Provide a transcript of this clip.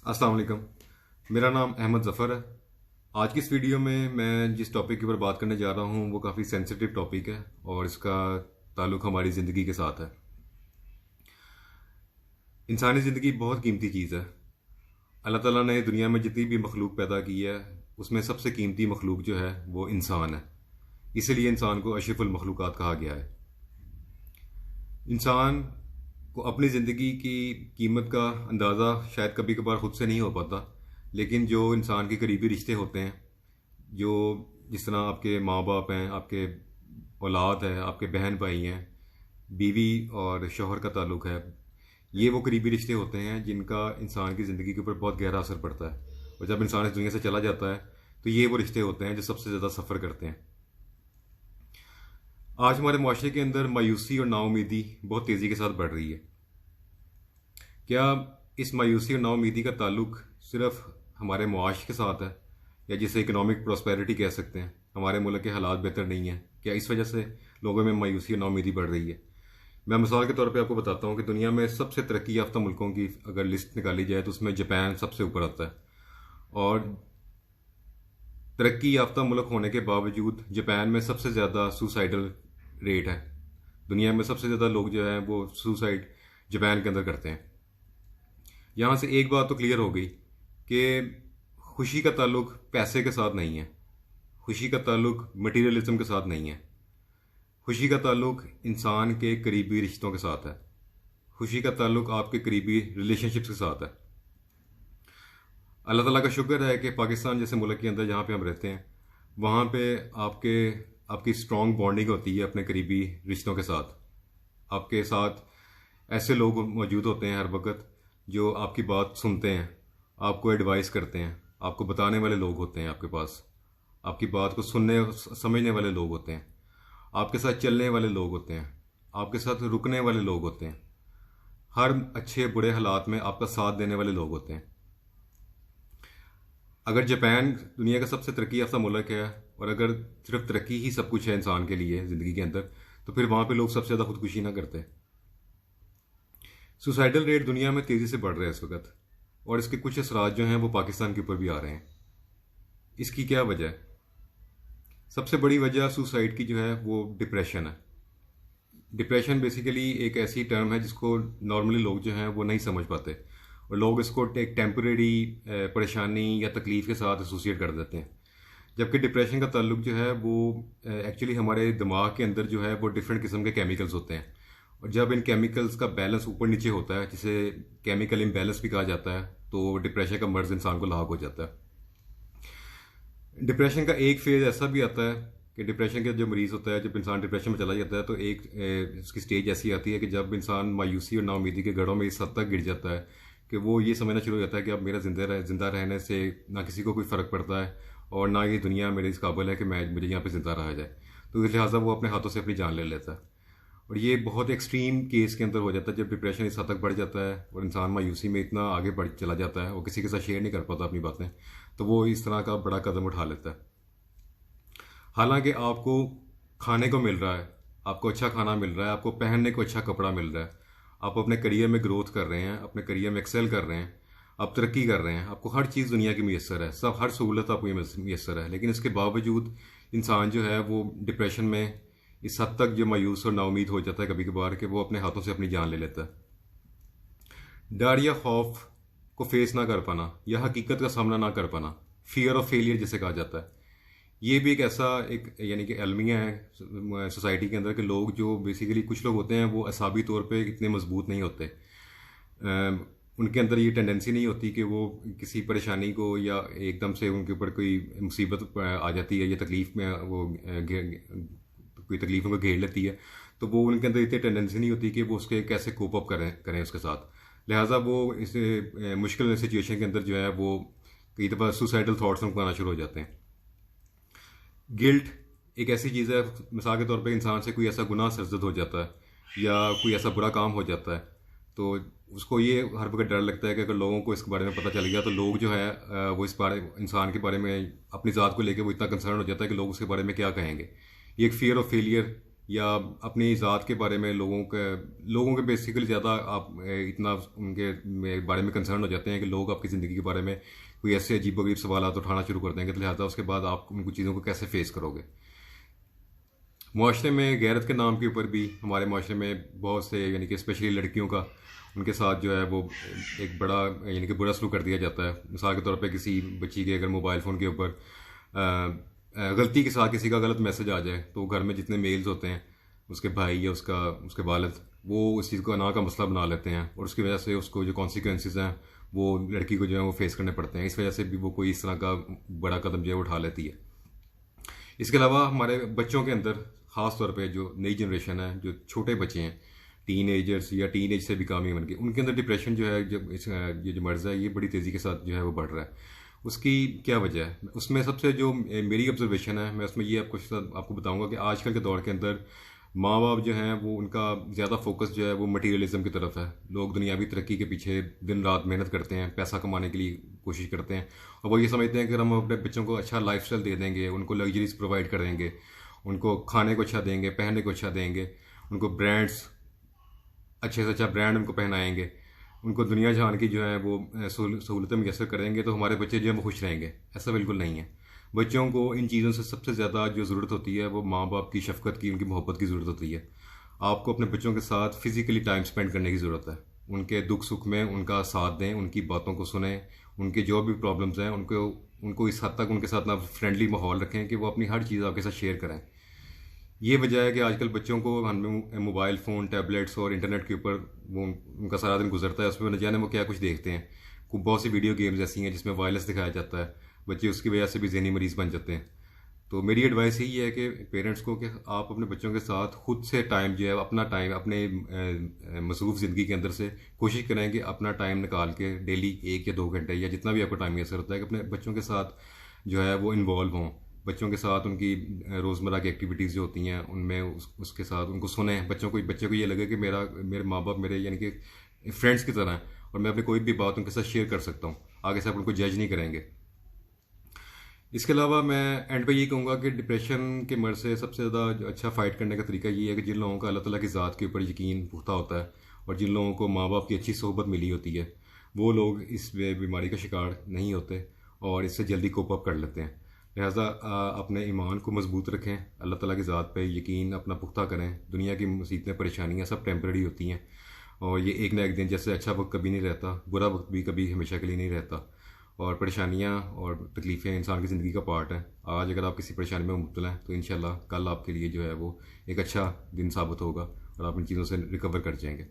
अस्सलाम वालेकुम। मेरा नाम अहमद ज़फ़र है। आज की इस वीडियो में मैं जिस टॉपिक के ऊपर बात करने जा रहा हूँ वो काफ़ी सेंसिटिव टॉपिक है और इसका ताल्लुक़ हमारी ज़िंदगी के साथ है। इंसानी ज़िंदगी बहुत कीमती चीज़ है। अल्लाह ताला ने दुनिया में जितनी भी मखलूक पैदा की है उसमें सबसे कीमती मखलूक जो है वो इंसान है। इसीलिए इंसान को अशरफुल मखलूक़ात कहा गया है। इंसान को अपनी ज़िंदगी की कीमत का अंदाज़ा शायद कभी कभार ख़ुद से नहीं हो पाता, लेकिन जो इंसान के करीबी रिश्ते होते हैं, जो जिस तरह आपके माँ बाप हैं, आपके औलाद है, आपके बहन भाई हैं, बीवी और शौहर का ताल्लुक़ है, ये वो करीबी रिश्ते होते हैं जिनका इंसान की ज़िंदगी के ऊपर बहुत गहरा असर पड़ता है। और जब इंसान इस दुनिया से चला जाता है तो ये वो रिश्ते होते हैं जो सबसे ज़्यादा सफ़र करते हैं। आज हमारे माशरे के अंदर मायूसी और नाउमीदी बहुत तेज़ी के साथ बढ़ रही है। क्या इस मायूसी और नाउमीदी का ताल्लुक सिर्फ हमारे मुआश के साथ है, या जिसे इकोनॉमिक प्रॉस्पेरिटी कह सकते हैं, हमारे मुल्क के हालात बेहतर नहीं हैं, क्या इस वजह से लोगों में मायूसी और नाउमीदी बढ़ रही है? मैं मिसाल के तौर पे आपको बताता हूँ कि दुनिया में सबसे तरक्की याफ्ता मुल्कों की अगर लिस्ट निकाली जाए तो उसमें जापान सबसे ऊपर आता है। और तरक्की याफ्ता मुल्क होने के बावजूद जापान में सबसे ज़्यादा सुसाइडल रेट है। दुनिया में सबसे ज़्यादा लोग जो हैं वो सुसाइड जापान के अंदर करते हैं। यहाँ से एक बात तो क्लियर हो गई कि खुशी का ताल्लुक पैसे के साथ नहीं है, खुशी का ताल्लुक मटीरियलिज्म के साथ नहीं है, खुशी का ताल्लुक इंसान के करीबी रिश्तों के साथ है, खुशी का ताल्लुक आपके करीबी रिलेशनशिप्स के साथ है। अल्लाह ताला का शुक्र है कि पाकिस्तान जैसे मुल्क के अंदर जहाँ पे हम रहते हैं वहाँ पे आपकी स्ट्रॉन्ग बॉन्डिंग होती है अपने करीबी रिश्तों के साथ। आपके साथ ऐसे लोग मौजूद होते हैं हर वक्त जो आपकी बात सुनते हैं, आपको एडवाइस करते हैं, आपको बताने वाले लोग होते हैं आपके पास, आपकी बात को सुनने समझने वाले लोग होते हैं, आपके साथ चलने वाले लोग होते हैं, आपके साथ रुकने वाले लोग होते हैं, हर अच्छे बुरे हालात में आपका साथ देने वाले लोग होते हैं। अगर जापान दुनिया का सबसे तरक्की याफ्ता मुल्क है और अगर सिर्फ तरक्की ही सब कुछ है इंसान के लिए ज़िंदगी के अंदर, तो फिर वहाँ पे लोग सबसे ज़्यादा खुदकुशी ना करते। सुसाइडल रेट दुनिया में तेज़ी से बढ़ रहा है इस वक्त, और इसके कुछ असरात जो हैं वो पाकिस्तान के ऊपर भी आ रहे हैं। इसकी क्या वजह है? सबसे बड़ी वजह सुसाइड की जो है वो डिप्रेशन है। डिप्रेशन बेसिकली एक ऐसी टर्म है जिसको नॉर्मली लोग जो हैं वो नहीं समझ पाते, और लोग इसको एक टेम्परेरी परेशानी या तकलीफ़ के साथ एसोसिएट कर देते हैं। जबकि डिप्रेशन का ताल्लुक जो है वो एक्चुअली हमारे दिमाग के अंदर जो है वो डिफरेंट किस्म के केमिकल्स होते हैं, और जब इन केमिकल्स का बैलेंस ऊपर नीचे होता है, जिसे केमिकल इम्बैलेंस भी कहा जाता है, तो डिप्रेशन का मर्ज इंसान को लाक हो जाता है। डिप्रेशन का एक फेज़ ऐसा भी आता है कि डिप्रेशन का जो मरीज़ होता है, जब इंसान डिप्रेशन में चला जाता है तो एक इसकी स्टेज ऐसी आती है कि जब इंसान मायूसी और नाउमीदी के गढ़ों में इस हद तक गिर जाता है कि वो ये समझना शुरू हो जाता है कि अब मेरा जिंदा रहने से ना किसी को कोई फ़र्क पड़ता है और ना ये दुनिया मेरे इस काबिल है कि मुझे यहाँ पे ज़िंदा रहा जाए, तो इस लिहाजा वो अपने हाथों से अपनी जान ले लेता है। और ये बहुत एक्सट्रीम केस के अंदर हो जाता है जब डिप्रेशन इस हद तक बढ़ जाता है और इंसान मायूसी में इतना आगे बढ़ चला जाता है और किसी के साथ शेयर नहीं कर पाता अपनी बातें, तो वो इस तरह का बड़ा कदम उठा लेता है। हालांकि आपको खाने को मिल रहा है, आपको अच्छा खाना मिल रहा है, आपको पहनने को अच्छा कपड़ा मिल रहा है, आप अपने करियर में ग्रोथ कर रहे हैं, अपने करियर में एक्सेल कर रहे हैं, आप तरक्की कर रहे हैं, आपको हर चीज़ दुनिया की मैसर है, सब हर सहूलत आपको मैसर है, लेकिन इसके बावजूद इंसान जो है वो डिप्रेशन में इस हद तक जो मायूस और नाउमीद हो जाता है कभी कभार कि वो अपने हाथों से अपनी जान ले लेता है। डर या खौफ को फेस ना कर पाना या हकीकत का सामना ना कर पाना, फियर ऑफ फेलियर जिसे कहा जाता है, ये भी एक ऐसा एक यानी कि अलमिया है सोसाइटी के अंदर कि लोग जो बेसिकली कुछ लोग होते हैं वो असाबी तौर पे इतने मजबूत नहीं होते। उनके अंदर ये टेंडेंसी नहीं होती कि वो किसी परेशानी को या एकदम से उनके ऊपर कोई मुसीबत आ जाती है या तकलीफ़ में वो कोई तकलीफ़ों को घेर लेती है, तो वो उनके अंदर इतनी टेंडेंसी नहीं होती कि वो उसके कैसे कोप अप करें उसके साथ। लिहाजा वो इस मुश्किल सिचुएशन के अंदर जो है वो कई दफ़ा सुसाइडल थाट्स उनको आना शुरू हो जाते हैं। गिल्ट एक ऐसी चीज़ है, मिसाल के तौर पे इंसान से कोई ऐसा गुनाह सरजद हो जाता है या कोई ऐसा बुरा काम हो जाता है, तो उसको ये हर वक्त डर लगता है कि अगर लोगों को इसके बारे में पता चल गया तो लोग जो है वो इंसान के बारे में अपनी ज़ात को लेकर वो इतना कंसर्न हो जाता है कि लोग उसके बारे में क्या कहेंगे। ये एक फियर ऑफ फेलियर या अपनी ज़ात के बारे में लोगों के बेसिकली ज़्यादा आप इतना उनके बारे में कंसर्न हो जाते हैं कि लोग आपकी ज़िंदगी के बारे में कोई ऐसे अजीबोगरीब सवाल उठाना शुरू कर देंगे, तो लिहाजा उसके बाद आप उन कुछ चीज़ों को कैसे फेस करोगे। मुआशरे में गैरत के नाम के ऊपर भी हमारे मुआशरे में बहुत से यानी कि स्पेशली लड़कियों का उनके साथ जो है वो एक बड़ा यानी कि बुरा सलूक कर दिया जाता है। मिसाल के तौर पे किसी बच्ची के अगर मोबाइल फ़ोन के ऊपर गलती के साथ किसी का गलत मैसेज आ जाए तो घर में जितने मेल्स होते हैं, उसके भाई या उसके वालिद, वो उस चीज़ को अना का मसला बना लेते हैं और उसकी वजह से उसको जो कॉन्सिक्वेंसेस हैं वो लड़की को जो है वो फेस करने पड़ते हैं। इस वजह से भी वो कोई इस तरह का बड़ा कदम जो है उठा लेती है। इसके अलावा हमारे बच्चों के अंदर ख़ास तौर पे जो नई जनरेशन है, जो छोटे बच्चे हैं, टीन एजर्स या टीन एज से भी कम उम्र के, उनके अंदर डिप्रेशन जो है, ये जो मर्ज़ है, ये बड़ी तेज़ी के साथ जो है वो बढ़ रहा है। उसकी क्या वजह है? उसमें सबसे जो मेरी ऑब्जर्वेशन है, मैं उसमें ये आपको बताऊंगा कि आजकल के दौर के अंदर माँ बाप जो हैं वो उनका ज़्यादा फोकस जो है वो मटीरियलिज्म की तरफ है। लोग दुनियावी तरक्की के पीछे दिन रात मेहनत करते हैं, पैसा कमाने के लिए कोशिश करते हैं, और वो ये समझते हैं कि हम अपने बच्चों को अच्छा लाइफस्टाइल दे देंगे, उनको लग्जरीज प्रोवाइड कर देंगे, उनको खाने को अच्छा देंगे, पहनने को अच्छा देंगे, उनको ब्रांड्स अच्छे से अच्छा ब्रांड उनको पहनाएंगे, उनको दुनिया जहान की जो है वो सहूलतें मैसर करेंगे, तो हमारे बच्चे जो है वो खुश रहेंगे। ऐसा बिल्कुल नहीं है। बच्चों को इन चीज़ों से सबसे ज़्यादा जो ज़रूरत होती है वो माँ बाप की शफकत की, उनकी मोहब्बत की ज़रूरत होती है। आपको अपने बच्चों के साथ फिज़िकली टाइम स्पेंड करने की ज़रूरत है। उनके दुख सुख में उनका साथ दें, उनकी बातों को सुने, उनके जो भी प्रॉब्लम्स हैं उनको इस हद तक उनके साथ ना फ्रेंडली माहौल रखें कि वो अपनी हर चीज़ आपके साथ शेयर करें। ये वजह है कि आजकल बच्चों को हमें मोबाइल फ़ोन, टैबलेट्स और इंटरनेट के ऊपर वो उनका सारा दिन गुजरता है, उसमें न जाने वो क्या कुछ देखते हैं। बहुत सी वीडियो गेम्स ऐसी हैं जिसमें वायलेंस दिखाया जाता है, बच्चे उसकी वजह से भी ज़हनी मरीज़ बन जाते हैं। तो मेरी एडवाइस यही है कि पेरेंट्स को कि आप अपने बच्चों के साथ खुद से टाइम जो है, अपना टाइम अपने मसरूफ़ ज़िंदगी के अंदर से कोशिश करें कि अपना टाइम निकाल के डेली 1 या 2 घंटे या जितना भी आपको टाइम मैसर होता है कि अपने बच्चों के साथ जो है वो इन्वॉल्व हों। बच्चों के साथ उनकी रोज़मर्रा की एक्टिविटीज़ जो होती हैं उनमें उसके साथ उनको सुने। बच्चे को ये लगे कि मेरे माँ बाप मेरे यानी कि फ्रेंड्स की तरह हैं और मैं अपनी कोई भी बात उनके साथ शेयर कर सकता हूँ, आगे से आप उनको जज नहीं करेंगे। इसके अलावा मैं एंड पे ये कहूँगा कि डिप्रेशन के मर्ज़ से सबसे ज़्यादा अच्छा फ़ाइट करने का तरीका ये है कि जिन लोगों का अल्लाह ताला की ज़ात के ऊपर यकीन पुख्ता होता है और जिन लोगों को माँ बाप की अच्छी सोहबत मिली होती है, वो लोग इस बीमारी का शिकार नहीं होते और इससे जल्दी कोप अप कर लेते हैं। लिहाजा अपने ईमान को मजबूत रखें, अल्लाह ताला की ज़ात पे यकीन अपना पुख्ता करें। दुनिया की मुसीबतें, परेशानियाँ सब टेम्परेरी होती हैं और ये एक ना एक दिन, जैसे अच्छा वक्त कभी नहीं रहता, बुरा वक्त भी कभी हमेशा के लिए नहीं रहता, और परेशानियाँ और तकलीफ़ें इंसान की ज़िंदगी का पार्ट हैं। आज अगर आप किसी परेशानी में मुब्तला हैं तो इंशाल्लाह कल आपके लिए जो है वो एक अच्छा दिन साबित होगा और आप इन चीज़ों से रिकवर कर जाएंगे।